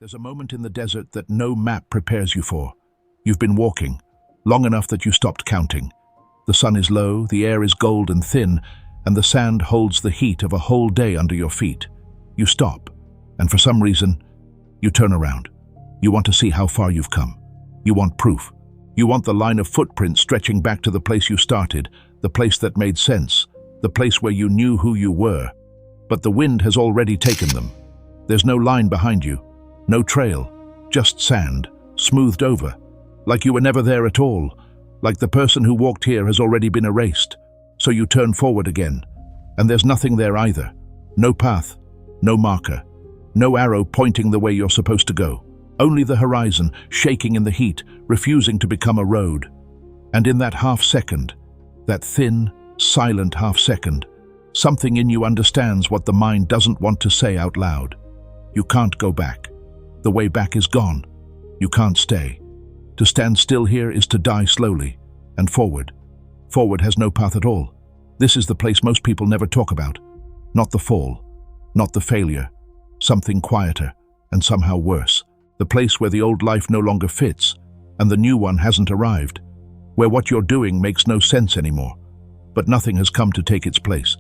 There's a moment in the desert that no map prepares you for. You've been walking, long enough that you stopped counting. The sun is low, the air is gold and thin, and the sand holds the heat of a whole day under your feet. You stop, and for some reason, you turn around. You want to see how far you've come. You want proof. You want the line of footprints stretching back to the place you started, the place that made sense, the place where you knew who you were. But the wind has already taken them. There's no line behind you. No trail, just sand, smoothed over, like you were never there at all, like the person who walked here has already been erased. So you turn forward again, and there's nothing there either. No path, no marker, no arrow pointing the way you're supposed to go. Only the horizon, shaking in the heat, refusing to become a road. And in that half second, that thin, silent half second, something in you understands what the mind doesn't want to say out loud. You can't go back. The way back is gone. You can't stay. To stand still here is to die slowly, and forward. Forward has no path at all. This is the place most people never talk about. Not the fall, not the failure. Something quieter, and somehow worse. The place where the old life no longer fits, and the new one hasn't arrived. Where what you're doing makes no sense anymore. But nothing has come to take its place.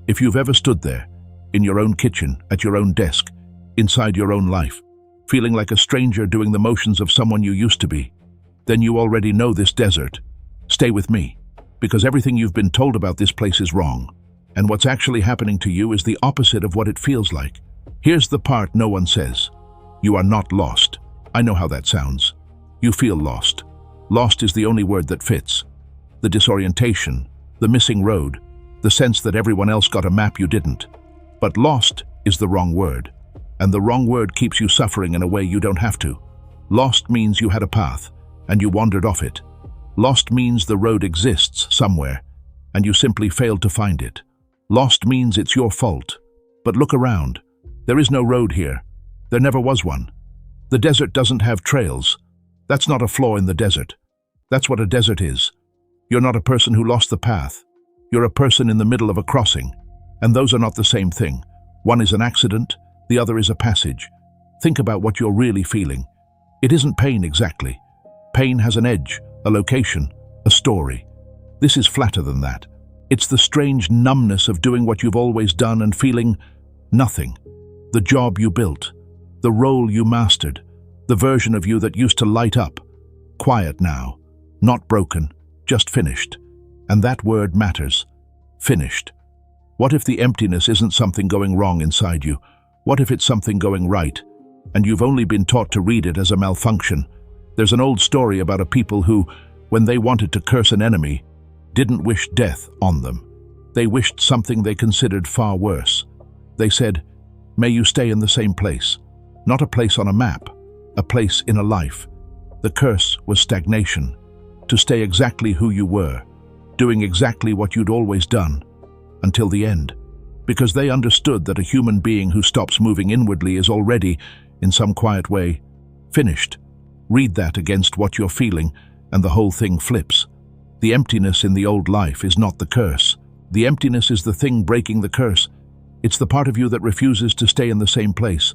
If you've ever stood there, in your own kitchen, at your own desk, inside your own life, feeling like a stranger doing the motions of someone you used to be, then you already know this desert. Stay with me, because everything you've been told about this place is wrong, and what's actually happening to you is the opposite of what it feels like. Here's the part no one says. You are not lost. I know how that sounds. You feel lost. Lost is the only word that fits. The disorientation, the missing road, the sense that everyone else got a map you didn't. But lost is the wrong word. And the wrong word keeps you suffering in a way you don't have to. Lost means you had a path, and you wandered off it. Lost means the road exists somewhere, and you simply failed to find it. Lost means it's your fault. But look around. There is no road here. There never was one. The desert doesn't have trails. That's not a flaw in the desert. That's what a desert is. You're not a person who lost the path. You're a person in the middle of a crossing. And those are not the same thing. One is an accident, the other is a passage. Think about what you're really feeling. It isn't pain exactly. Pain has an edge, a location, a story. This is flatter than that. It's the strange numbness of doing what you've always done and feeling nothing. The job you built, the role you mastered, the version of you that used to light up. Quiet now, not broken, just finished. And that word matters. Finished. What if the emptiness isn't something going wrong inside you? What if it's something going right, and you've only been taught to read it as a malfunction? There's an old story about a people who, when they wanted to curse an enemy, didn't wish death on them. They wished something they considered far worse. They said, "May you stay in the same place." Not a place on a map, a place in a life. The curse was stagnation. To stay exactly who you were, doing exactly what you'd always done, until the end. Because they understood that a human being who stops moving inwardly is already, in some quiet way, finished. Read that against what you're feeling, and the whole thing flips. The emptiness in the old life is not the curse. The emptiness is the thing breaking the curse. It's the part of you that refuses to stay in the same place,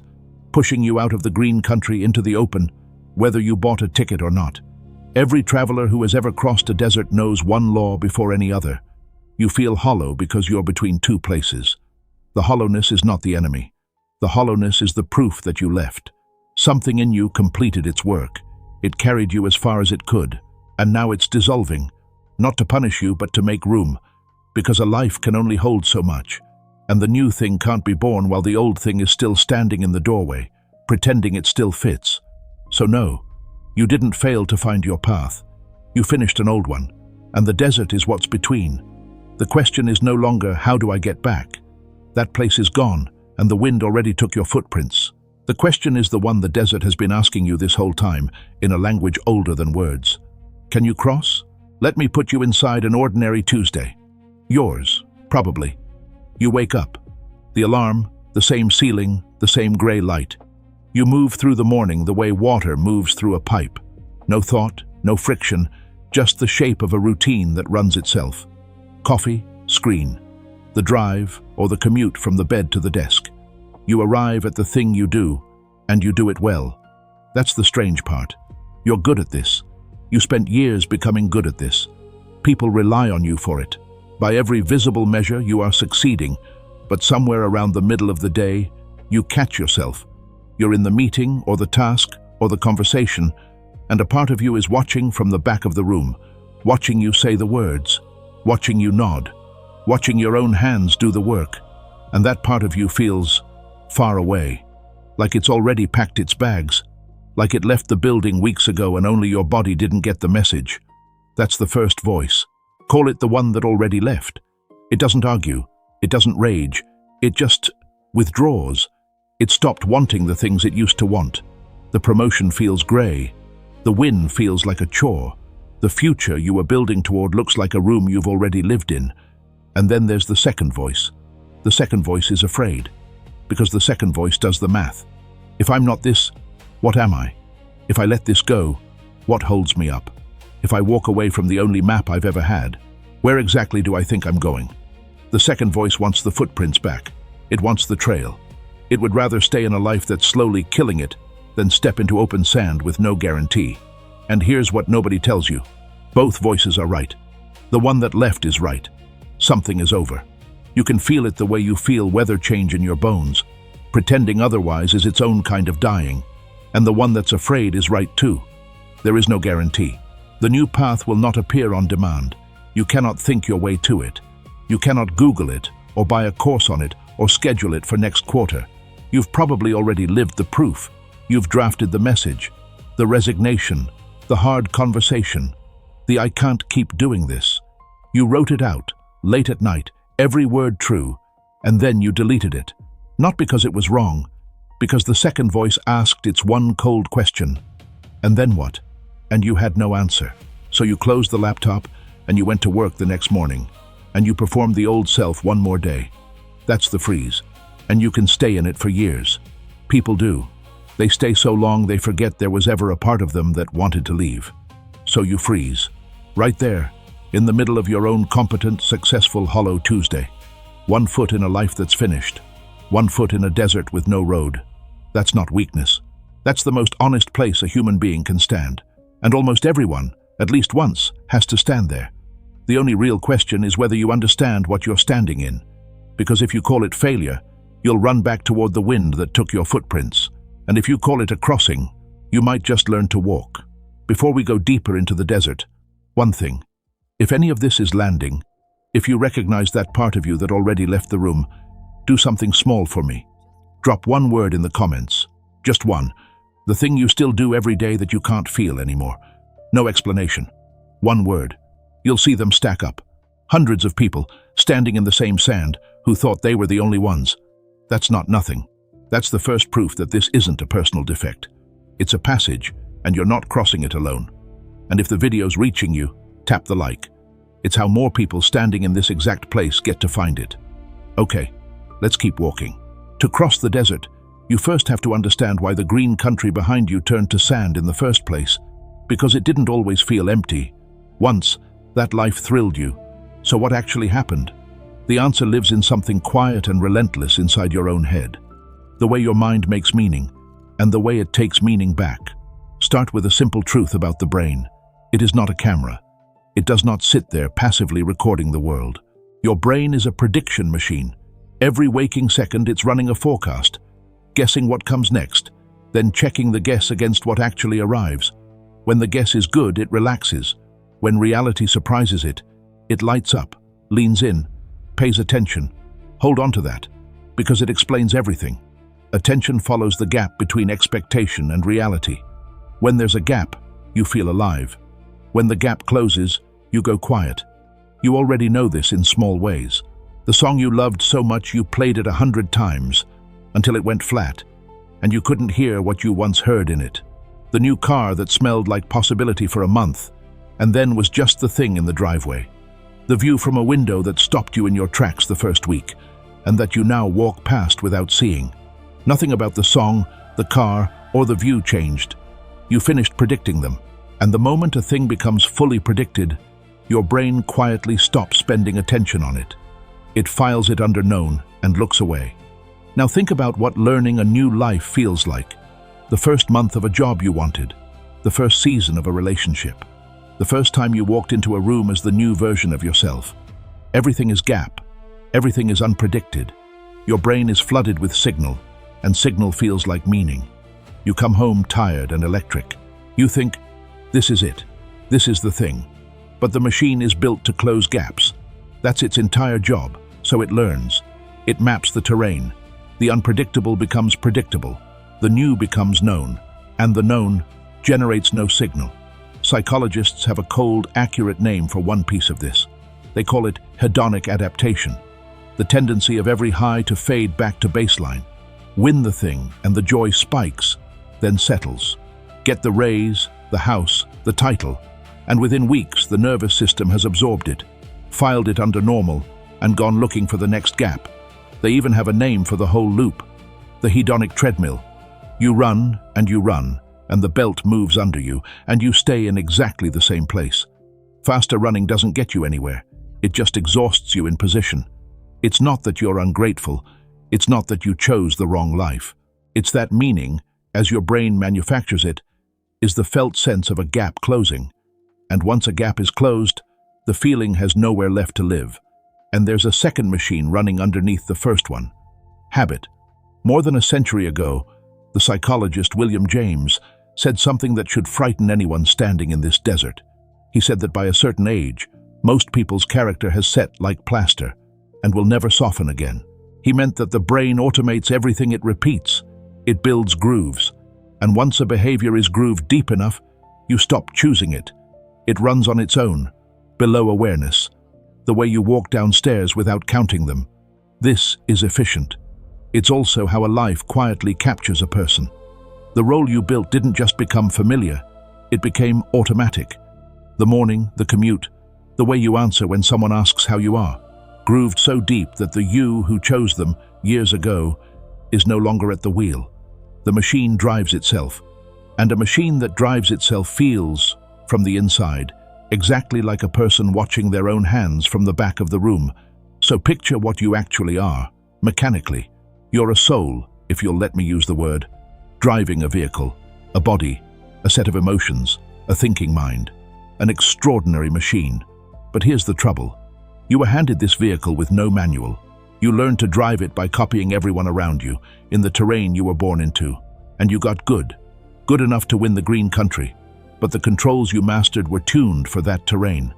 pushing you out of the green country into the open, whether you bought a ticket or not. Every traveler who has ever crossed a desert knows one law before any other. You feel hollow because you're between two places. The hollowness is not the enemy. The hollowness is the proof that you left. Something in you completed its work. It carried you as far as it could, and now it's dissolving, not to punish you but to make room, because a life can only hold so much, and the new thing can't be born while the old thing is still standing in the doorway, pretending it still fits. So no, you didn't fail to find your path. You finished an old one, and the desert is what's between. The question is no longer, how do I get back? That place is gone, and the wind already took your footprints. The question is the one the desert has been asking you this whole time, in a language older than words. Can you cross? Let me put you inside an ordinary Tuesday. Yours, probably. You wake up. The alarm, the same ceiling, the same gray light. You move through the morning the way water moves through a pipe. No thought, no friction, just the shape of a routine that runs itself. Coffee, screen. The drive or the commute from the bed to the desk. You arrive at the thing you do, And you do it well. That's the strange part. You're good at this. You spent years becoming good at this. People rely on you for it. By every visible measure, you are succeeding, but somewhere around the middle of the day, you catch yourself. You're in the meeting or the task or the conversation, and a part of you is watching from the back of the room, watching you say the words, watching you nod, watching your own hands do the work, and that part of you feels far away, like it's already packed its bags, like it left the building weeks ago and only your body didn't get the message. That's the first voice. Call it the one that already left. It doesn't argue. It doesn't rage. It just withdraws. It stopped wanting the things it used to want. The promotion feels grey. The win feels like a chore. The future you were building toward looks like a room you've already lived in. And then there's the second voice. The second voice is afraid, because the second voice does the math. If I'm not this, what am I? If I let this go, what holds me up? If I walk away from the only map I've ever had, where exactly do I think I'm going? The second voice wants the footprints back. It wants the trail. It would rather stay in a life that's slowly killing it than step into open sand with no guarantee. And here's what nobody tells you. Both voices are right. The one that left is right. Something is over. You can feel it the way you feel weather change in your bones. Pretending otherwise is its own kind of dying. And the one that's afraid is right too. There is no guarantee. The new path will not appear on demand. You cannot think your way to it. You cannot Google it, or buy a course on it, or schedule it for next quarter. You've probably already lived the proof. You've drafted the message, the resignation, the hard conversation, the I can't keep doing this. You wrote it out, late at night, every word true, and then you deleted it. Not because it was wrong, because the second voice asked its one cold question. And then what? And you had no answer. So you closed the laptop and you went to work the next morning, and you performed the old self one more day. That's the freeze, and you can stay in it for years. People do. They stay so long they forget there was ever a part of them that wanted to leave. So you freeze, right there, in the middle of your own competent, successful hollow Tuesday. 1 foot in a life that's finished. 1 foot in a desert with no road. That's not weakness. That's the most honest place a human being can stand. And almost everyone, at least once, has to stand there. The only real question is whether you understand what you're standing in. Because if you call it failure, you'll run back toward the wind that took your footprints. And if you call it a crossing, you might just learn to walk. Before we go deeper into the desert, one thing. If any of this is landing, if you recognize that part of you that already left the room, do something small for me. Drop one word in the comments. Just one. The thing you still do every day that you can't feel anymore. No explanation. One word. You'll see them stack up. Hundreds of people standing in the same sand who thought they were the only ones. That's not nothing. That's the first proof that this isn't a personal defect. It's a passage, and you're not crossing it alone. And if the video's reaching you, tap the like. It's how more people standing in this exact place get to find it. Okay, let's keep walking. To cross the desert, you first have to understand why the green country behind you turned to sand in the first place. Because it didn't always feel empty. Once, that life thrilled you. So what actually happened? The answer lives in something quiet and relentless inside your own head. The way your mind makes meaning, and the way it takes meaning back. Start with a simple truth about the brain. It is not a camera. It does not sit there passively recording the world. Your brain is a prediction machine. Every waking second it's running a forecast, guessing what comes next, then checking the guess against what actually arrives. When the guess is good, it relaxes. When reality surprises it, it lights up, leans in, pays attention. Hold on to that, because it explains everything. Attention follows the gap between expectation and reality. When there's a gap, you feel alive. When the gap closes, you go quiet. You already know this in small ways. The song you loved so much you played it 100 times, until it went flat, and you couldn't hear what you once heard in it. The new car that smelled like possibility for a month, and then was just the thing in the driveway. The view from a window that stopped you in your tracks the first week, and that you now walk past without seeing. Nothing about the song, the car, or the view changed. You finished predicting them, and the moment a thing becomes fully predicted, your brain quietly stops spending attention on it. It files it under known and looks away. Now think about what learning a new life feels like. The first month of a job you wanted. The first season of a relationship. The first time you walked into a room as the new version of yourself. Everything is gap. Everything is unpredicted. Your brain is flooded with signal, and signal feels like meaning. You come home tired and electric. You think, this is it. This is the thing. But the machine is built to close gaps. That's its entire job, so it learns. It maps the terrain. The unpredictable becomes predictable. The new becomes known, and the known generates no signal. Psychologists have a cold, accurate name for one piece of this. They call it hedonic adaptation, the tendency of every high to fade back to baseline. Win the thing, and the joy spikes, then settles. Get the raise, the house, the title, and within weeks the nervous system has absorbed it, filed it under normal, and gone looking for the next gap. They even have a name for the whole loop, the hedonic treadmill. You run, and the belt moves under you, and you stay in exactly the same place. Faster running doesn't get you anywhere. It just exhausts you in position. It's not that you're ungrateful. It's not that you chose the wrong life. It's that meaning, as your brain manufactures it, is the felt sense of a gap closing. And once a gap is closed, the feeling has nowhere left to live. And there's a second machine running underneath the first one. Habit. More than a century ago, the psychologist William James said something that should frighten anyone standing in this desert. He said that by a certain age, most people's character has set like plaster and will never soften again. He meant that the brain automates everything it repeats. It builds grooves. And once a behavior is grooved deep enough, you stop choosing it. It runs on its own, below awareness, the way you walk downstairs without counting them. This is efficient. It's also how a life quietly captures a person. The role you built didn't just become familiar, it became automatic. The morning, the commute, the way you answer when someone asks how you are, grooved so deep that the you who chose them years ago is no longer at the wheel. The machine drives itself, and a machine that drives itself feels, from the inside, exactly like a person watching their own hands from the back of the room. So picture what you actually are, mechanically. You're a soul, if you'll let me use the word, driving a vehicle, a body, a set of emotions, a thinking mind, an extraordinary machine. But here's the trouble. You were handed this vehicle with no manual. You learned to drive it by copying everyone around you, in the terrain you were born into. And you got good enough to win the green country. But the controls you mastered were tuned for that terrain.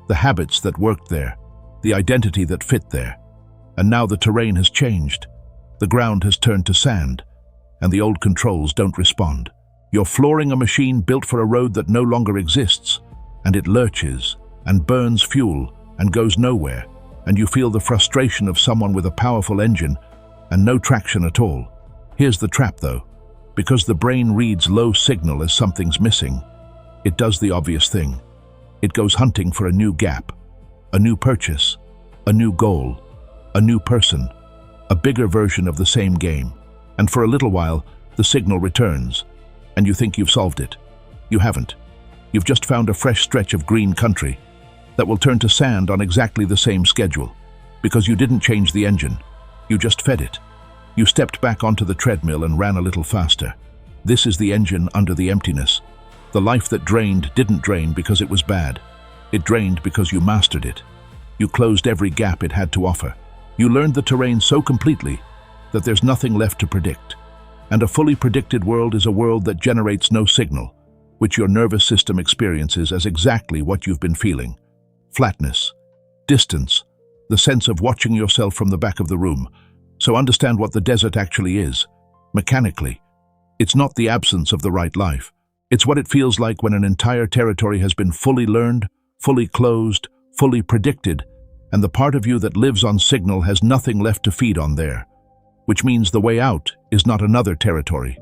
The habits that worked there, the identity that fit there. And now the terrain has changed. The ground has turned to sand, and the old controls don't respond. You're flooring a machine built for a road that no longer exists, and it lurches, and burns fuel, and goes nowhere, and you feel the frustration of someone with a powerful engine, and no traction at all. Here's the trap though. Because the brain reads low signal as something's missing, it does the obvious thing. It goes hunting for a new gap, a new purchase, a new goal, a new person, a bigger version of the same game. And for a little while, the signal returns, and you think you've solved it. You haven't. You've just found a fresh stretch of green country that will turn to sand on exactly the same schedule, because you didn't change the engine. You just fed it. You stepped back onto the treadmill and ran a little faster. This is the engine under the emptiness. The life that drained didn't drain because it was bad. It drained because you mastered it. You closed every gap it had to offer. You learned the terrain so completely that there's nothing left to predict. And a fully predicted world is a world that generates no signal, which your nervous system experiences as exactly what you've been feeling. Flatness, distance, the sense of watching yourself from the back of the room. So understand what the desert actually is. Mechanically, it's not the absence of the right life. It's what it feels like when an entire territory has been fully learned, fully closed, fully predicted, and the part of you that lives on signal has nothing left to feed on there. Which means the way out is not another territory.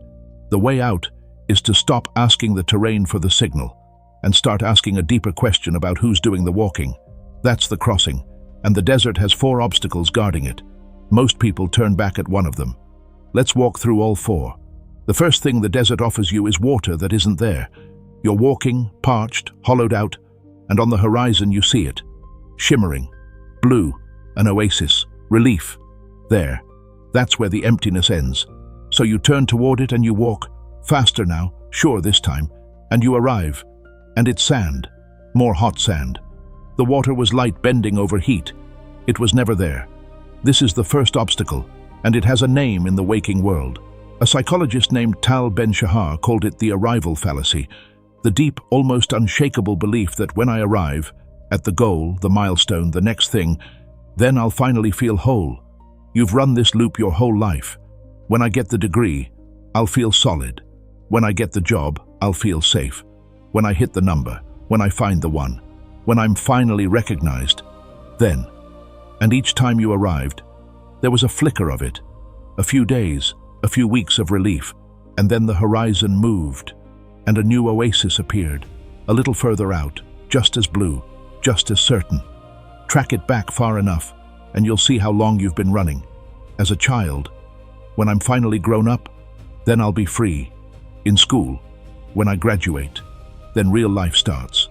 The way out is to stop asking the terrain for the signal and start asking a deeper question about who's doing the walking. That's the crossing, and the desert has 4 obstacles guarding it. Most people turn back at one of them. Let's walk through all 4. The first thing the desert offers you is water that isn't there. You're walking, parched, hollowed out, and on the horizon you see it. Shimmering, blue, an oasis, relief. There. That's where the emptiness ends. So you turn toward it and you walk, Faster now, sure this time, and you arrive. And it's sand. More hot sand. The water was light bending over heat. It was never there. This is the first obstacle, and it has a name in the waking world. A psychologist named Tal Ben-Shahar called it the arrival fallacy, the deep, almost unshakable belief that when I arrive, at the goal, the milestone, the next thing, then I'll finally feel whole. You've run this loop your whole life. When I get the degree, I'll feel solid. When I get the job, I'll feel safe. When I hit the number, when I find the one, when I'm finally recognized, then. And each time you arrived, there was a flicker of it, a few days, a few weeks of relief, and then the horizon moved, and a new oasis appeared, a little further out, just as blue, just as certain. Track it back far enough, and you'll see how long you've been running. As a child, when I'm finally grown up, then I'll be free. In school, when I graduate, then real life starts.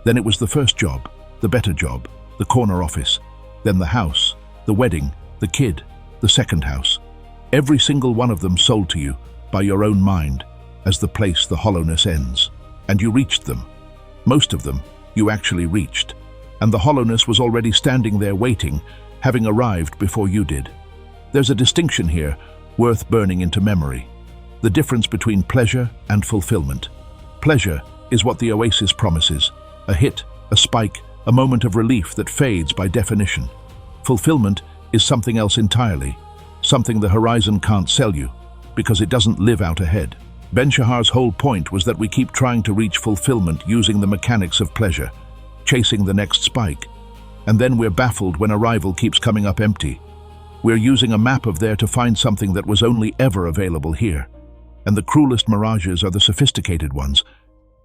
Then it was the first job, the better job, the corner office, then the house, the wedding, the kid, the second house. Every single one of them sold to you by your own mind as the place the hollowness ends. And you reached them. Most of them you actually reached. And the hollowness was already standing there waiting, having arrived before you did. There's a distinction here worth burning into memory. The difference between pleasure and fulfillment. Pleasure is what the oasis promises, a hit, a spike, a moment of relief that fades by definition. Fulfillment is something else entirely, something the horizon can't sell you, because it doesn't live out ahead. Ben-Shahar's whole point was that we keep trying to reach fulfillment using the mechanics of pleasure, chasing the next spike, and then we're baffled when arrival keeps coming up empty. We're using a map of there to find something that was only ever available here. And the cruelest mirages are the sophisticated ones,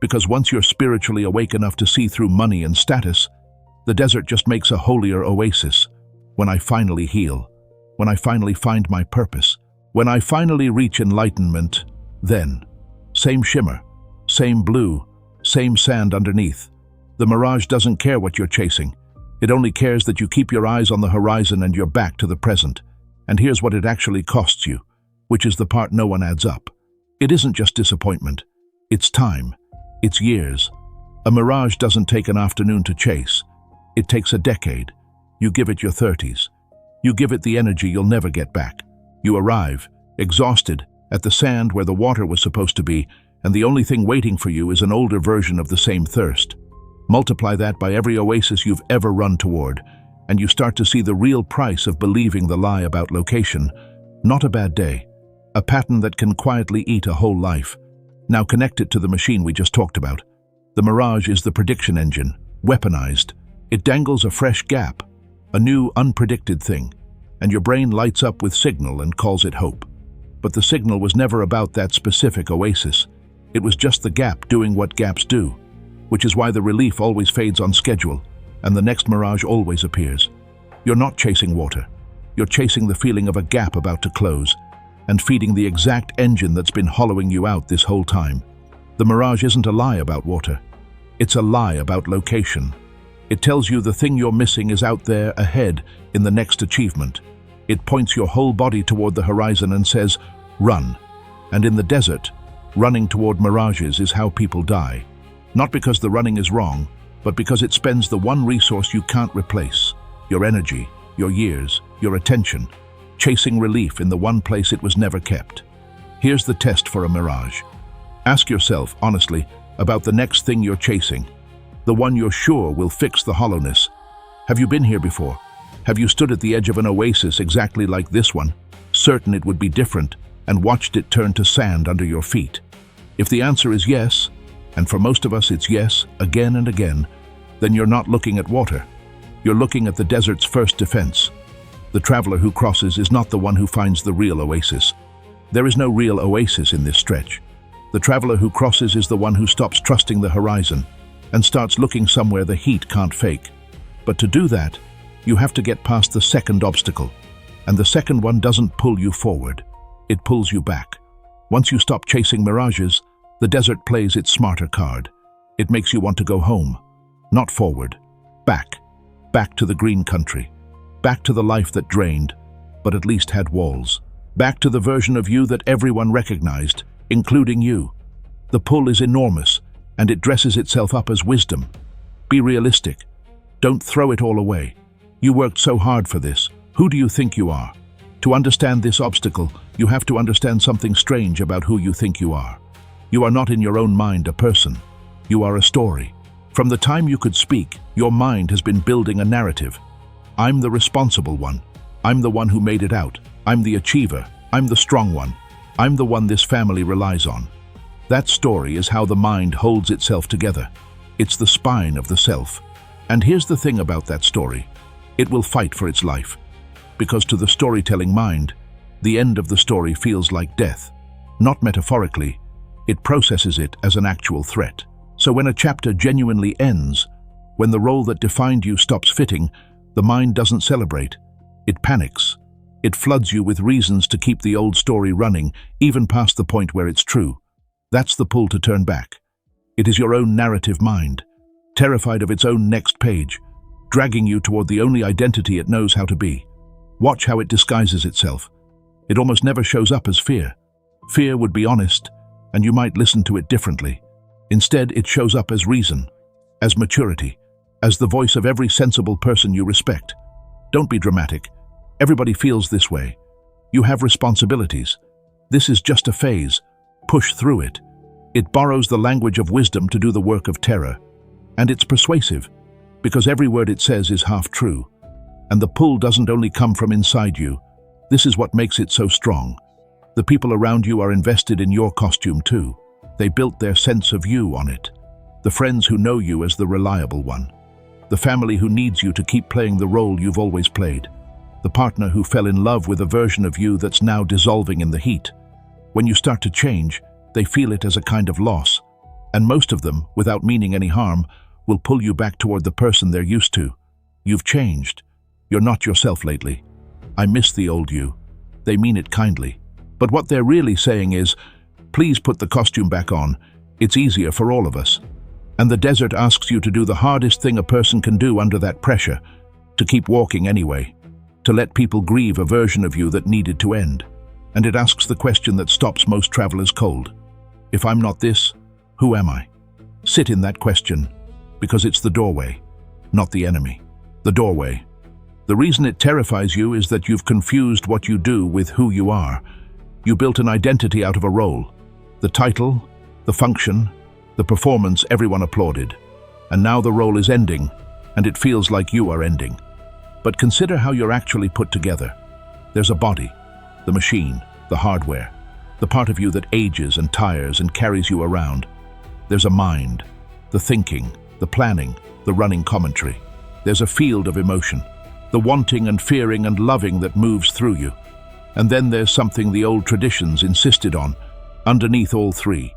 because once you're spiritually awake enough to see through money and status, the desert just makes a holier oasis. When I finally heal, when I finally find my purpose, when I finally reach enlightenment, then. Same shimmer, same blue, same sand underneath. The mirage doesn't care what you're chasing. It only cares that you keep your eyes on the horizon and you're back to the present. And here's what it actually costs you, which is the part no one adds up. It isn't just disappointment. It's time. It's years. A mirage doesn't take an afternoon to chase. It takes a decade. You give it your 30s. You give it the energy you'll never get back. You arrive, exhausted, at the sand where the water was supposed to be, and the only thing waiting for you is an older version of the same thirst. Multiply that by every oasis you've ever run toward, and you start to see the real price of believing the lie about location. Not a bad day. A pattern that can quietly eat a whole life. Now connect it to the machine we just talked about. The mirage is the prediction engine, weaponized. It dangles a fresh gap, a new, unpredicted thing, and your brain lights up with signal and calls it hope. But the signal was never about that specific oasis. It was just the gap doing what gaps do, which is why the relief always fades on schedule, and the next mirage always appears. You're not chasing water. You're chasing the feeling of a gap about to close, and feeding the exact engine that's been hollowing you out this whole time. The mirage isn't a lie about water. It's a lie about location. It tells you the thing you're missing is out there ahead in the next achievement. It points your whole body toward the horizon and says, run. And in the desert, running toward mirages is how people die. Not because the running is wrong, but because it spends the one resource you can't replace, your energy, your years, your attention, chasing relief in the one place it was never kept. Here's the test for a mirage. Ask yourself, honestly, about the next thing you're chasing, the one you're sure will fix the hollowness. Have you been here before? Have you stood at the edge of an oasis exactly like this one, certain it would be different, and watched it turn to sand under your feet? If the answer is yes, and for most of us it's yes, again and again, then you're not looking at water. You're looking at the desert's first defense. The traveler who crosses is not the one who finds the real oasis. There is no real oasis in this stretch. The traveler who crosses is the one who stops trusting the horizon and starts looking somewhere the heat can't fake. But to do that, you have to get past the second obstacle. And the second one doesn't pull you forward. It pulls you back. Once you stop chasing mirages, the desert plays its smarter card. It makes you want to go home. Not forward. Back. Back to the green country. Back to the life that drained, but at least had walls. Back to the version of you that everyone recognized, including you. The pull is enormous, and it dresses itself up as wisdom. Be realistic. Don't throw it all away. You worked so hard for this. Who do you think you are? To understand this obstacle, you have to understand something strange about who you think you are. You are not in your own mind a person. You are a story. From the time you could speak, your mind has been building a narrative. I'm the responsible one. I'm the one who made it out. I'm the achiever. I'm the strong one. I'm the one this family relies on. That story is how the mind holds itself together. It's the spine of the self. And here's the thing about that story. It will fight for its life. Because to the storytelling mind, the end of the story feels like death. Not metaphorically, it processes it as an actual threat. So when a chapter genuinely ends, when the role that defined you stops fitting, the mind doesn't celebrate. It panics. It floods you with reasons to keep the old story running, even past the point where it's true. That's the pull to turn back. It is your own narrative mind, terrified of its own next page, dragging you toward the only identity it knows how to be. Watch how it disguises itself. It almost never shows up as fear. Fear would be honest, and you might listen to it differently. Instead, it shows up as reason, as maturity, as the voice of every sensible person you respect. Don't be dramatic. Everybody feels this way. You have responsibilities. This is just a phase. Push through it. It borrows the language of wisdom to do the work of terror. And it's persuasive, because every word it says is half true. And the pull doesn't only come from inside you. This is what makes it so strong. The people around you are invested in your costume too. They built their sense of you on it. The friends who know you as the reliable one. The family who needs you to keep playing the role you've always played. The partner who fell in love with a version of you that's now dissolving in the heat. When you start to change, they feel it as a kind of loss. And most of them, without meaning any harm, will pull you back toward the person they're used to. You've changed. You're not yourself lately. I miss the old you. They mean it kindly. But what they're really saying is, please put the costume back on. It's easier for all of us. And the desert asks you to do the hardest thing a person can do under that pressure, to keep walking anyway, to let people grieve a version of you that needed to end. And it asks the question that stops most travelers cold. If I'm not this, who am I? Sit in that question, because it's the doorway, not the enemy. The doorway. The reason it terrifies you is that you've confused what you do with who you are. You built an identity out of a role. The title, the function, the performance everyone applauded. And now the role is ending, and it feels like you are ending. But consider how you're actually put together. There's a body, the machine, the hardware, the part of you that ages and tires and carries you around. There's a mind, the thinking, the planning, the running commentary. There's a field of emotion, the wanting and fearing and loving that moves through you. And then there's something the old traditions insisted on, underneath all three.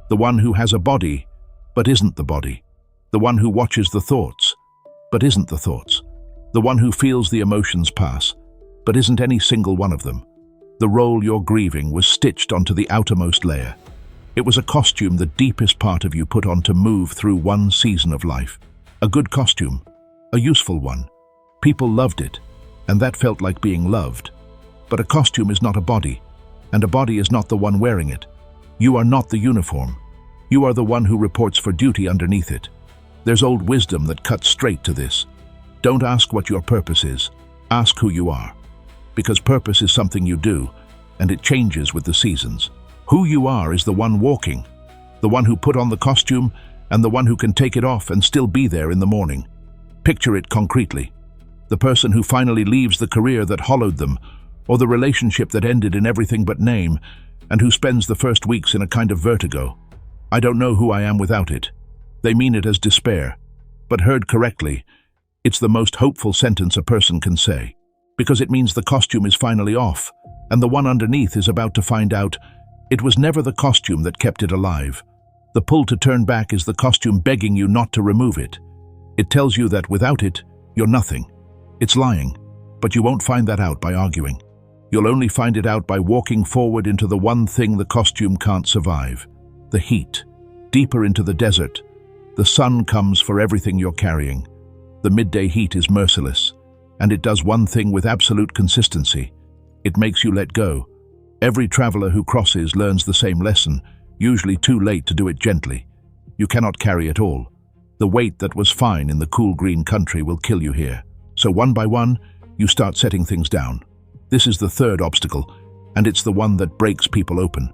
The one who has a body, but isn't the body. The one who watches the thoughts, but isn't the thoughts. The one who feels the emotions pass, but isn't any single one of them. The role you're grieving was stitched onto the outermost layer. It was a costume the deepest part of you put on to move through one season of life. A good costume, a useful one. People loved it, and that felt like being loved. But a costume is not a body, and a body is not the one wearing it. You are not the uniform. You are the one who reports for duty underneath it. There's old wisdom that cuts straight to this. Don't ask what your purpose is. Ask who you are. Because purpose is something you do, and it changes with the seasons. Who you are is the one walking, the one who put on the costume, and the one who can take it off and still be there in the morning. Picture it concretely. The person who finally leaves the career that hollowed them, or the relationship that ended in everything but name, and who spends the first weeks in a kind of vertigo. I don't know who I am without it. They mean it as despair, but heard correctly, it's the most hopeful sentence a person can say, because it means the costume is finally off, and the one underneath is about to find out it was never the costume that kept it alive. The pull to turn back is the costume begging you not to remove it. It tells you that without it, you're nothing. It's lying, but you won't find that out by arguing. You'll only find it out by walking forward into the one thing the costume can't survive, the heat. Deeper into the desert, the sun comes for everything you're carrying. The midday heat is merciless, and it does one thing with absolute consistency. It makes you let go. Every traveler who crosses learns the same lesson, usually too late to do it gently. You cannot carry it all. The weight that was fine in the cool green country will kill you here. So one by one, you start setting things down. This is the third obstacle, and it's the one that breaks people open.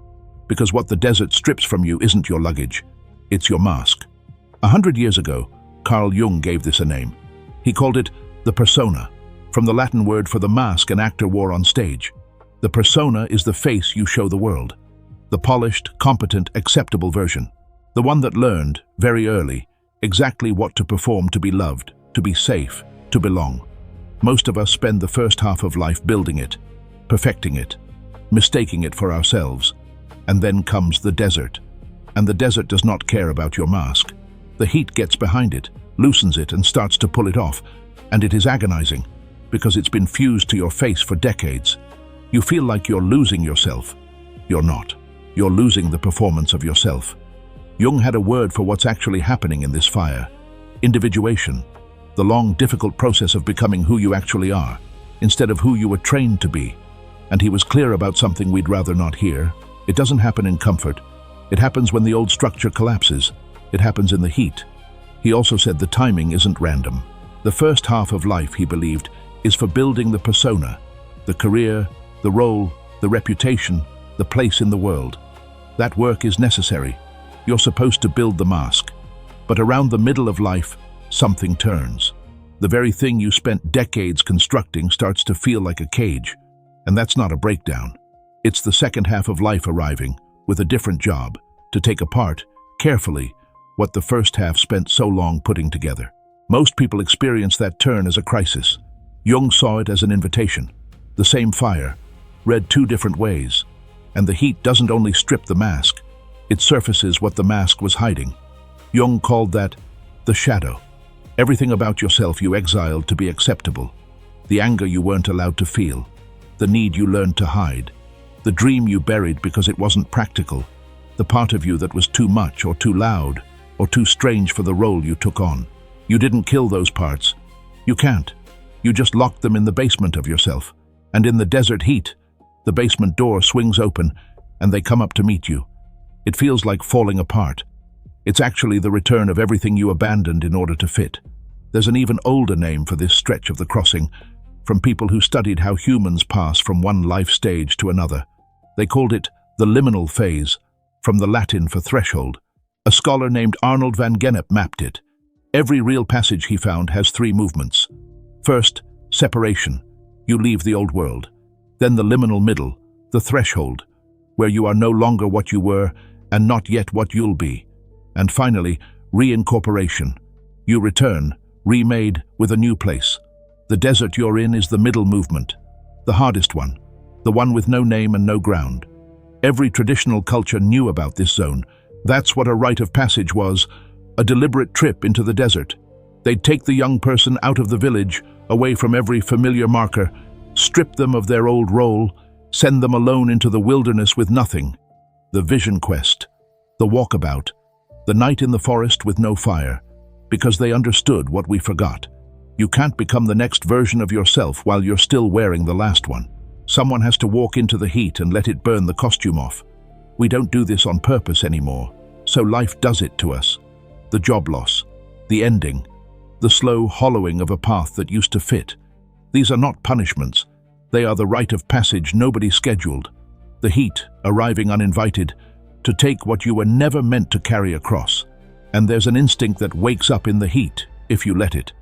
Because what the desert strips from you isn't your luggage, it's your mask. 100 years ago, Carl Jung gave this a name. He called it the persona, from the Latin word for the mask an actor wore on stage. The persona is the face you show the world. The polished, competent, acceptable version. The one that learned, very early, exactly what to perform to be loved, to be safe, to belong. Most of us spend the first half of life building it, perfecting it, mistaking it for ourselves. And then comes the desert. And the desert does not care about your mask. The heat gets behind it, loosens it and starts to pull it off. And it is agonizing, because it's been fused to your face for decades. You feel like you're losing yourself. You're not. You're losing the performance of yourself. Jung had a word for what's actually happening in this fire. Individuation. The long, difficult process of becoming who you actually are, instead of who you were trained to be. And he was clear about something we'd rather not hear. It doesn't happen in comfort. It happens when the old structure collapses. It happens in the heat. He also said the timing isn't random. The first half of life, he believed, is for building the persona, the career, the role, the reputation, the place in the world. That work is necessary. You're supposed to build the mask. But around the middle of life, something turns. The very thing you spent decades constructing starts to feel like a cage. And that's not a breakdown. It's the second half of life arriving, with a different job, to take apart, carefully, what the first half spent so long putting together. Most people experience that turn as a crisis. Jung saw it as an invitation. The same fire, read two different ways. And the heat doesn't only strip the mask, it surfaces what the mask was hiding. Jung called that the shadow. Everything about yourself you exiled to be acceptable. The anger you weren't allowed to feel. The need you learned to hide. The dream you buried because it wasn't practical. The part of you that was too much or too loud or too strange for the role you took on. You didn't kill those parts. You can't. You just locked them in the basement of yourself. And in the desert heat, the basement door swings open and they come up to meet you. It feels like falling apart. It's actually the return of everything you abandoned in order to fit. There's an even older name for this stretch of the crossing, from people who studied how humans pass from one life stage to another. They called it the liminal phase, from the Latin for threshold. A scholar named Arnold van Gennep mapped it. Every real passage he found has three movements. First, separation. You leave the old world. Then the liminal middle, the threshold, where you are no longer what you were and not yet what you'll be. And finally, reincorporation. You return, remade with a new place. The desert you're in is the middle movement, the hardest one, the one with no name and no ground. Every traditional culture knew about this zone. That's what a rite of passage was, a deliberate trip into the desert. They'd take the young person out of the village, away from every familiar marker, strip them of their old role, send them alone into the wilderness with nothing. The vision quest, the walkabout, the night in the forest with no fire, because they understood what we forgot. You can't become the next version of yourself while you're still wearing the last one. Someone has to walk into the heat and let it burn the costume off. We don't do this on purpose anymore, so life does it to us. The job loss, the ending, the slow hollowing of a path that used to fit. These are not punishments. They are the rite of passage nobody scheduled. The heat, arriving uninvited, to take what you were never meant to carry across. And there's an instinct that wakes up in the heat, if you let it.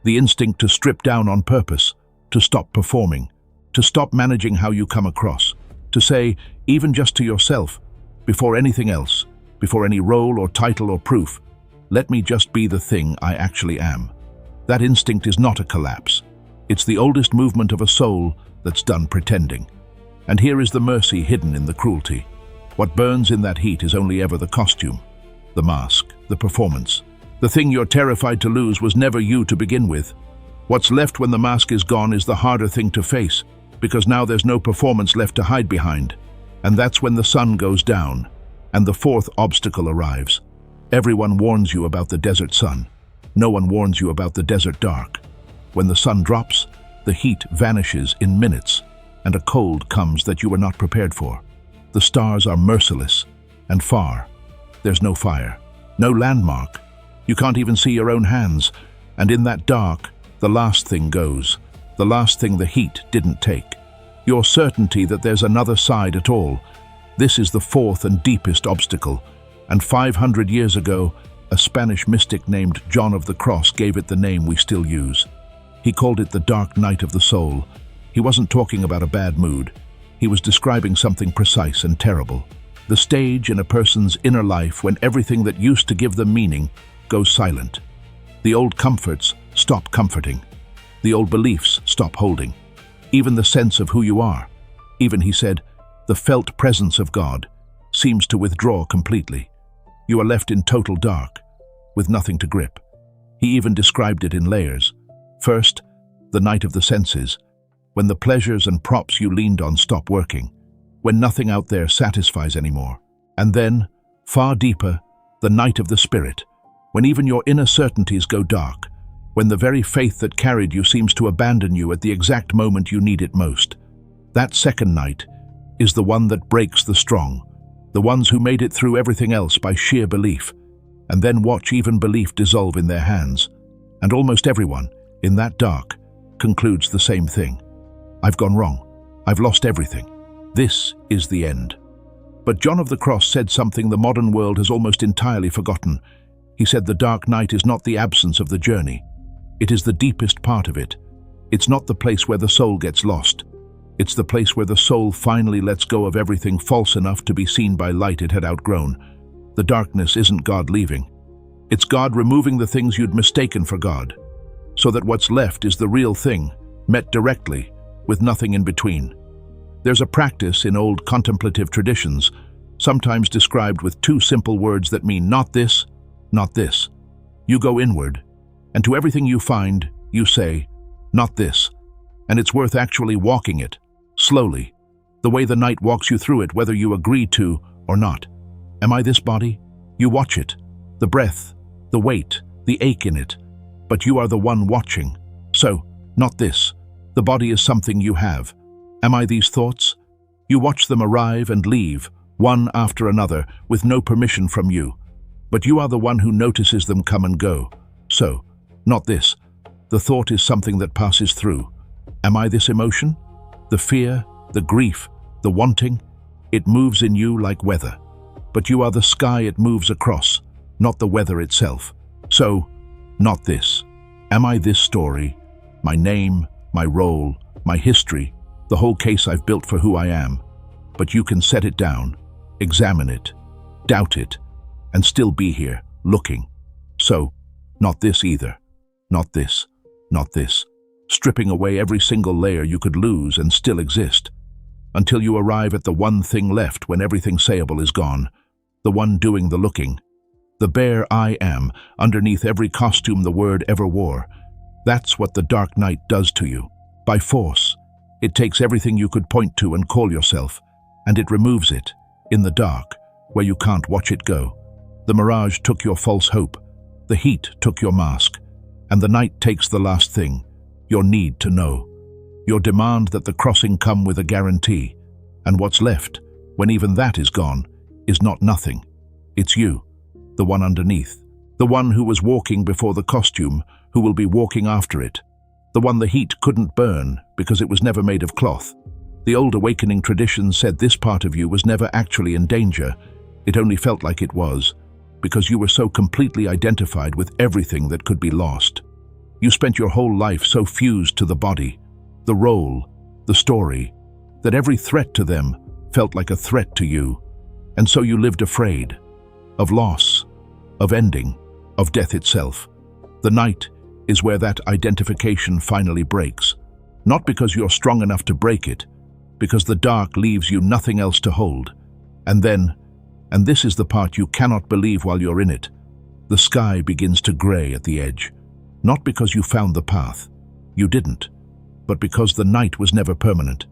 The instinct to strip down on purpose, to stop performing, to stop managing how you come across, to say, even just to yourself, before anything else, before any role or title or proof, let me just be the thing I actually am. That instinct is not a collapse. It's the oldest movement of a soul that's done pretending. And here is the mercy hidden in the cruelty. What burns in that heat is only ever the costume, the mask, the performance. The thing you're terrified to lose was never you to begin with. What's left when the mask is gone is the harder thing to face, because now there's no performance left to hide behind. And that's when the sun goes down, and the fourth obstacle arrives. Everyone warns you about the desert sun. No one warns you about the desert dark. When the sun drops, the heat vanishes in minutes. and a cold comes that you were not prepared for. The stars are merciless and far. There's no fire, no landmark. You can't even see your own hands, and in that dark, the last thing goes, the last thing the heat didn't take. Your certainty that there's another side at all. This is the fourth and deepest obstacle, and 500 years ago, a Spanish mystic named John of the Cross gave it the name we still use. He called it the dark night of the soul. He wasn't talking about a bad mood. He was describing something precise and terrible. The stage in a person's inner life when everything that used to give them meaning goes silent. The old comforts stop comforting. The old beliefs stop holding. Even the sense of who you are. Even, he said, the felt presence of God seems to withdraw completely. You are left in total dark, with nothing to grip. He even described it in layers. First, the night of the senses, when the pleasures and props you leaned on stop working, when nothing out there satisfies anymore. And then, far deeper, the night of the spirit, when even your inner certainties go dark, when the very faith that carried you seems to abandon you at the exact moment you need it most. That second night is the one that breaks the strong, the ones who made it through everything else by sheer belief, and then watch even belief dissolve in their hands. And almost everyone, in that dark, concludes the same thing. I've gone wrong. I've lost everything. This is the end. But John of the Cross said something the modern world has almost entirely forgotten. He said the dark night is not the absence of the journey. It is the deepest part of it. It's not the place where the soul gets lost. It's the place where the soul finally lets go of everything false enough to be seen by light it had outgrown. The darkness isn't God leaving. It's God removing the things you'd mistaken for God, so that what's left is the real thing, met directly, with nothing in between. There's a practice in old contemplative traditions, sometimes described with two simple words that mean not this, not this. You go inward, and to everything you find, you say, not this. And it's worth actually walking it, slowly, the way the night walks you through it, whether you agree to or not. Am I this body? You watch it, the breath, the weight, the ache in it, but you are the one watching. So, not this. The body is something you have. Am I these thoughts? You watch them arrive and leave, one after another, with no permission from you. But you are the one who notices them come and go. So, not this. The thought is something that passes through. Am I this emotion? The fear, the grief, the wanting? It moves in you like weather. But you are the sky it moves across, not the weather itself. So, not this. Am I this story? My name, my role, my history, the whole case I've built for who I am. But you can set it down, examine it, doubt it, and still be here, looking. So, not this either. Not this. Not this. Stripping away every single layer you could lose and still exist, until you arrive at the one thing left when everything sayable is gone, the one doing the looking, the bare I am underneath every costume the word ever wore. That's what the dark night does to you. By force, it takes everything you could point to and call yourself, and it removes it, in the dark, where you can't watch it go. The mirage took your false hope, the heat took your mask, and the night takes the last thing, your need to know, your demand that the crossing come with a guarantee, and what's left, when even that is gone, is not nothing. It's you, the one underneath, the one who was walking before the costume, who will be walking after it, the one the heat couldn't burn because it was never made of cloth. The old awakening tradition said this part of you was never actually in danger, it only felt like it was, because you were so completely identified with everything that could be lost. You spent your whole life so fused to the body, the role, the story, that every threat to them felt like a threat to you. And so you lived afraid, of loss, of ending, of death itself. The night is where that identification finally breaks, not because you're strong enough to break it, because the dark leaves you nothing else to hold. And then, and this is the part you cannot believe while you're in it, the sky begins to gray at the edge. Not because you found the path, you didn't, but because the night was never permanent.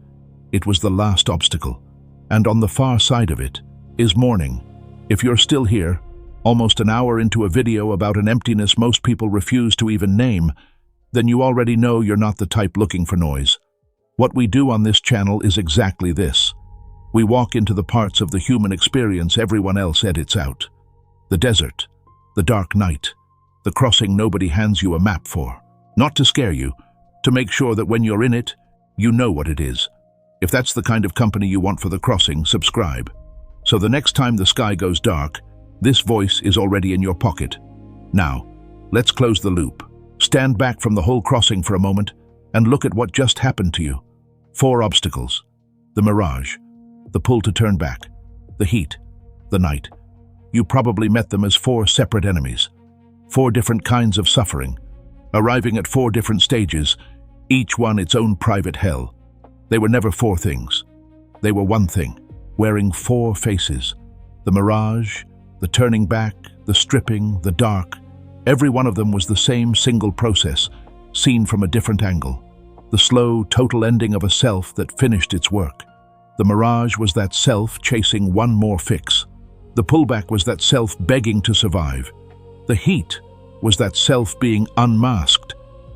It was the last obstacle, and on the far side of it is morning. If you're still here, almost an hour into a video about an emptiness most people refuse to even name, then you already know you're not the type looking for noise. What we do on this channel is exactly this. We walk into the parts of the human experience everyone else edits out. The desert, the dark night, the crossing nobody hands you a map for. Not to scare you, to make sure that when you're in it, you know what it is. If that's the kind of company you want for the crossing, subscribe. So the next time the sky goes dark, this voice is already in your pocket. Now, let's close the loop. Stand back from the whole crossing for a moment and look at what just happened to you. 4 obstacles. The mirage, the pull to turn back, the heat, the night. You probably met them as 4 separate enemies. 4 different kinds of suffering, arriving at 4 different stages, each one its own private hell. They were never 4 things. They were one thing, wearing 4 faces. The mirage, the turning back, the stripping, the dark. Every one of them was the same single process, seen from a different angle. The slow, total ending of a self that finished its work. The mirage was that self chasing one more fix. The pullback was that self begging to survive. The heat was that self being unmasked,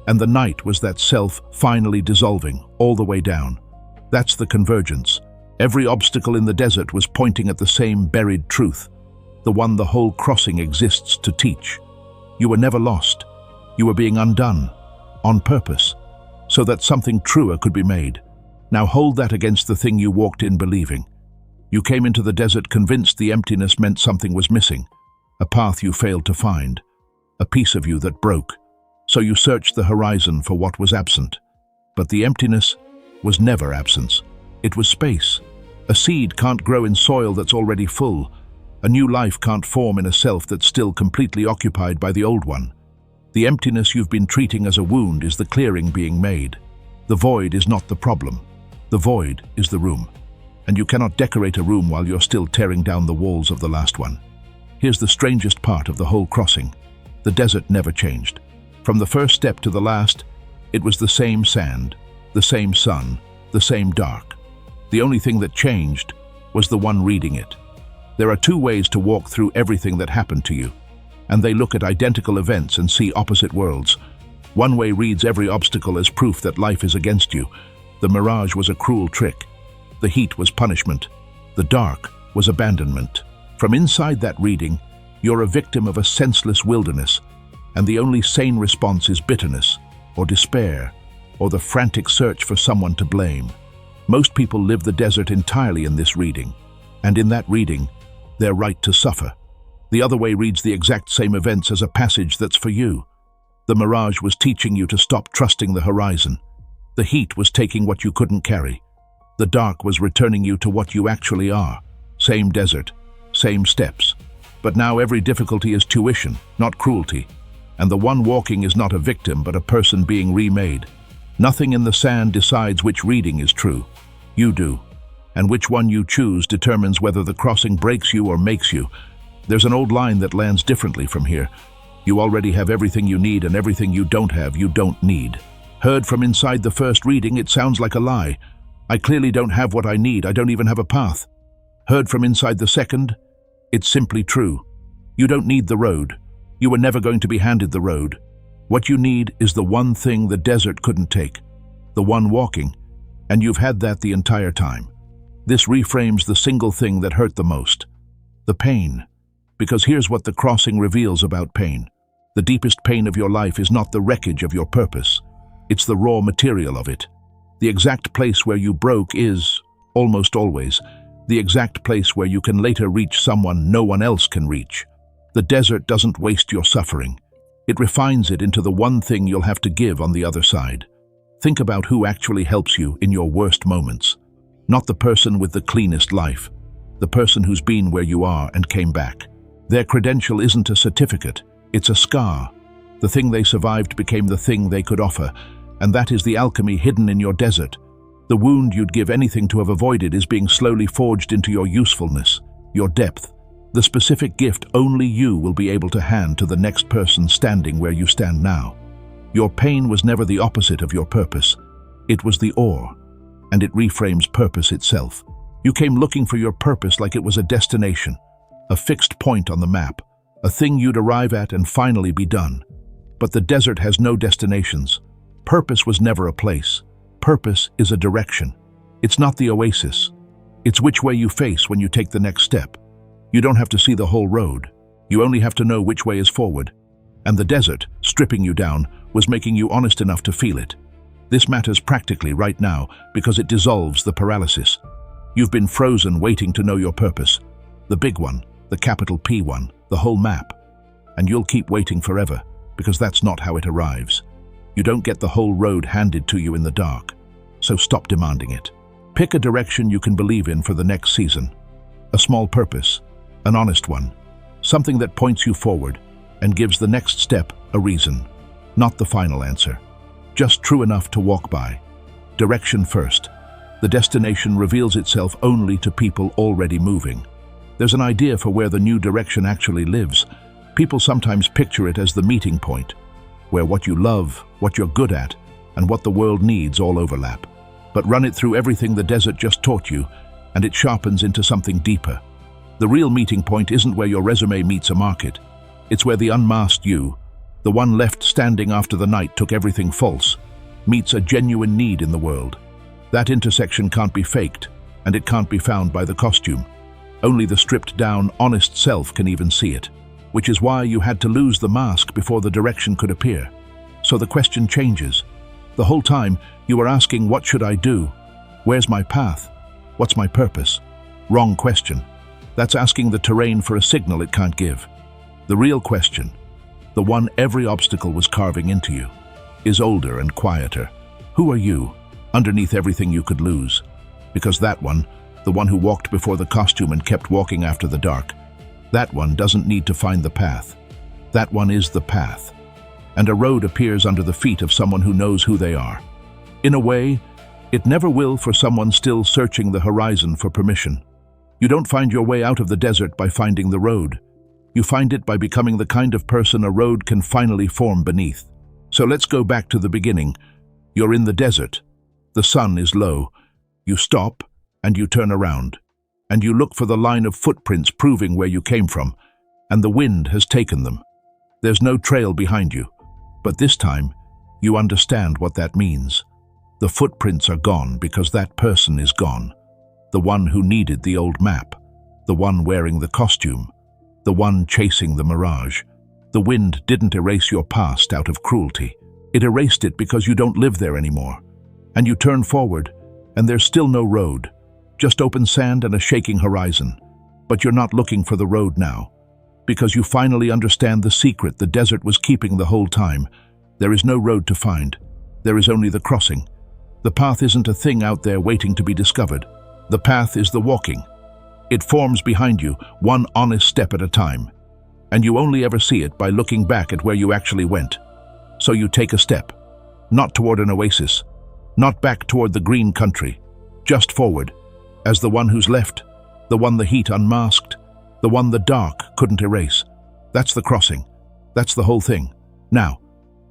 and the night was that self finally dissolving all the way down. That's the convergence. Every obstacle in the desert was pointing at the same buried truth, the one the whole crossing exists to teach. You were never lost. You were being undone, on purpose, so that something truer could be made. Now hold that against the thing you walked in believing. You came into the desert convinced the emptiness meant something was missing, a path you failed to find, a piece of you that broke. So you searched the horizon for what was absent. But the emptiness was never absence. It was space. A seed can't grow in soil that's already full. A new life can't form in a self that's still completely occupied by the old one. The emptiness you've been treating as a wound is the clearing being made. The void is not the problem. The void is the room. And you cannot decorate a room while you're still tearing down the walls of the last one. Here's the strangest part of the whole crossing. The desert never changed. From the first step to the last, it was the same sand, the same sun, the same dark. The only thing that changed was the one reading it. There are 2 ways to walk through everything that happened to you, and they look at identical events and see opposite worlds. One way reads every obstacle as proof that life is against you. The mirage was a cruel trick. The heat was punishment. The dark was abandonment. From inside that reading, you're a victim of a senseless wilderness, and the only sane response is bitterness, or despair, or the frantic search for someone to blame. Most people live the desert entirely in this reading, and in that reading, they're right to suffer. The other way reads the exact same events as a passage that's for you. The mirage was teaching you to stop trusting the horizon. The heat was taking what you couldn't carry. The dark was returning you to what you actually are. Same desert, same steps. But now every difficulty is tuition, not cruelty. And the one walking is not a victim, but a person being remade. Nothing in the sand decides which reading is true. You do. And which one you choose determines whether the crossing breaks you or makes you. There's an old line that lands differently from here. You already have everything you need, and everything you don't have, you don't need. Heard from inside the first reading, it sounds like a lie. I clearly don't have what I need. I don't even have a path. Heard from inside the second, it's simply true. You don't need the road. You were never going to be handed the road. What you need is the one thing the desert couldn't take, the one walking, and you've had that the entire time. This reframes the single thing that hurt the most, the pain. Because here's what the crossing reveals about pain. The deepest pain of your life is not the wreckage of your purpose. It's the raw material of it. The exact place where you broke is, almost always, the exact place where you can later reach someone no one else can reach. The desert doesn't waste your suffering. It refines it into the one thing you'll have to give on the other side. Think about who actually helps you in your worst moments. Not the person with the cleanest life. The person who's been where you are and came back. Their credential isn't a certificate, it's a scar. The thing they survived became the thing they could offer, and that is the alchemy hidden in your desert. The wound you'd give anything to have avoided is being slowly forged into your usefulness, your depth, the specific gift only you will be able to hand to the next person standing where you stand now. Your pain was never the opposite of your purpose. It was the ore, and it reframes purpose itself. You came looking for your purpose like it was a destination, a fixed point on the map, a thing you'd arrive at and finally be done. But the desert has no destinations. Purpose was never a place. purpose is a direction. It's not the oasis. It's which way you face when you take the next step. You don't have to see the whole road. You only have to know which way is forward. And the desert, stripping you down, was making you honest enough to feel it. This matters practically right now because it dissolves the paralysis. You've been frozen waiting to know your purpose. The big one, the capital P one, the whole map. And you'll keep waiting forever because that's not how it arrives. You don't get the whole road handed to you in the dark. So stop demanding it. Pick a direction you can believe in for the next season. A small purpose, an honest one, something that points you forward and gives the next step a reason, not the final answer, just true enough to walk by. Direction first. The destination reveals itself only to people already moving. There's an idea for where the new direction actually lives. People sometimes picture it as the meeting point, where what you love, what you're good at, and what the world needs all overlap. But run it through everything the desert just taught you, and it sharpens into something deeper. The real meeting point isn't where your resume meets a market. It's where the unmasked you, the one left standing after the night took everything false, meets a genuine need in the world. That intersection can't be faked, and it can't be found by the costume. Only the stripped-down, honest self can even see it, which is why you had to lose the mask before the direction could appear. So the question changes. The whole time, you were asking, what should I do? Where's my path? What's my purpose? Wrong question. That's asking the terrain for a signal it can't give. The real question, the one every obstacle was carving into you, is older and quieter. Who are you, underneath everything you could lose? Because that one, the one who walked before the costume and kept walking after the dark, that one doesn't need to find the path. That one is the path. And a road appears under the feet of someone who knows who they are. In a way, it never will for someone still searching the horizon for permission. You don't find your way out of the desert by finding the road. You find it by becoming the kind of person a road can finally form beneath. So let's go back to the beginning. You're in the desert. The sun is low. You stop and you turn around. And you look for the line of footprints proving where you came from. And the wind has taken them. There's no trail behind you. But this time, you understand what that means. The footprints are gone because that person is gone. The one who needed the old map. The one wearing the costume. The one chasing the mirage. The wind didn't erase your past out of cruelty. It erased it because you don't live there anymore. And you turn forward, and there's still no road. Just open sand and a shaking horizon. But you're not looking for the road now. Because you finally understand the secret the desert was keeping the whole time. There is no road to find. There is only the crossing. The path isn't a thing out there waiting to be discovered. The path is the walking. It forms behind you, one honest step at a time. And you only ever see it by looking back at where you actually went. So you take a step. Not toward an oasis. Not back toward the green country. Just forward. As the one who's left. The one the heat unmasked. The one the dark couldn't erase. That's the crossing. That's the whole thing. Now,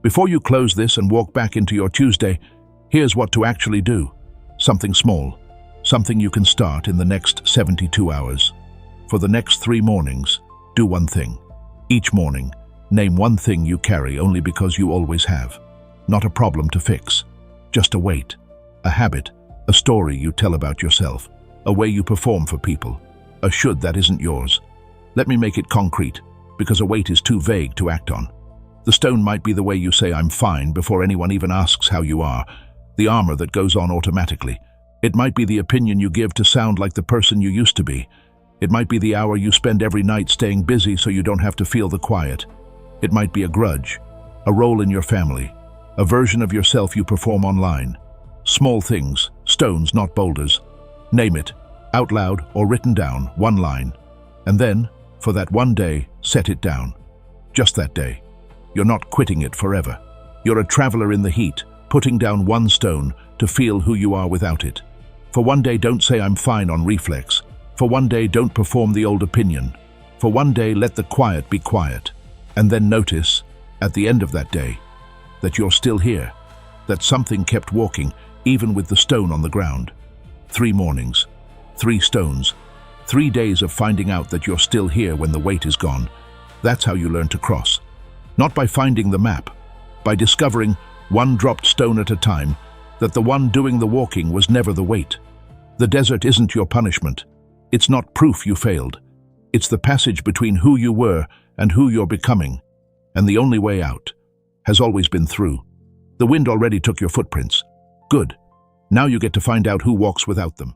before you close this and walk back into your Tuesday, here's what to actually do. Something small. Something you can start in the next 72 hours. For the next 3 mornings, do one thing. Each morning, name one thing you carry only because you always have. Not a problem to fix. Just a weight. A habit. A story you tell about yourself. A way you perform for people. A should that isn't yours. Let me make it concrete, because a weight is too vague to act on. The stone might be the way you say I'm fine before anyone even asks how you are. The armor that goes on automatically. It might be the opinion you give to sound like the person you used to be. It might be the hour you spend every night staying busy so you don't have to feel the quiet. It might be a grudge, a role in your family, a version of yourself you perform online. Small things, stones, not boulders. Name it, out loud or written down, one line. And then, for that one day, set it down. Just that day. You're not quitting it forever. You're a traveler in the heat, putting down one stone to feel who you are without it. For one day, don't say I'm fine on reflex. For one day, don't perform the old opinion. For one day, let the quiet be quiet. And then notice, at the end of that day, that you're still here, that something kept walking, even with the stone on the ground. 3 mornings, 3 stones, 3 days of finding out that you're still here when the weight is gone. That's how you learn to cross. Not by finding the map, by discovering, one dropped stone at a time, that the one doing the walking was never the weight. The desert isn't your punishment. It's not proof you failed. It's the passage between who you were and who you're becoming. And the only way out has always been through. The wind already took your footprints. Good. Now you get to find out who walks without them.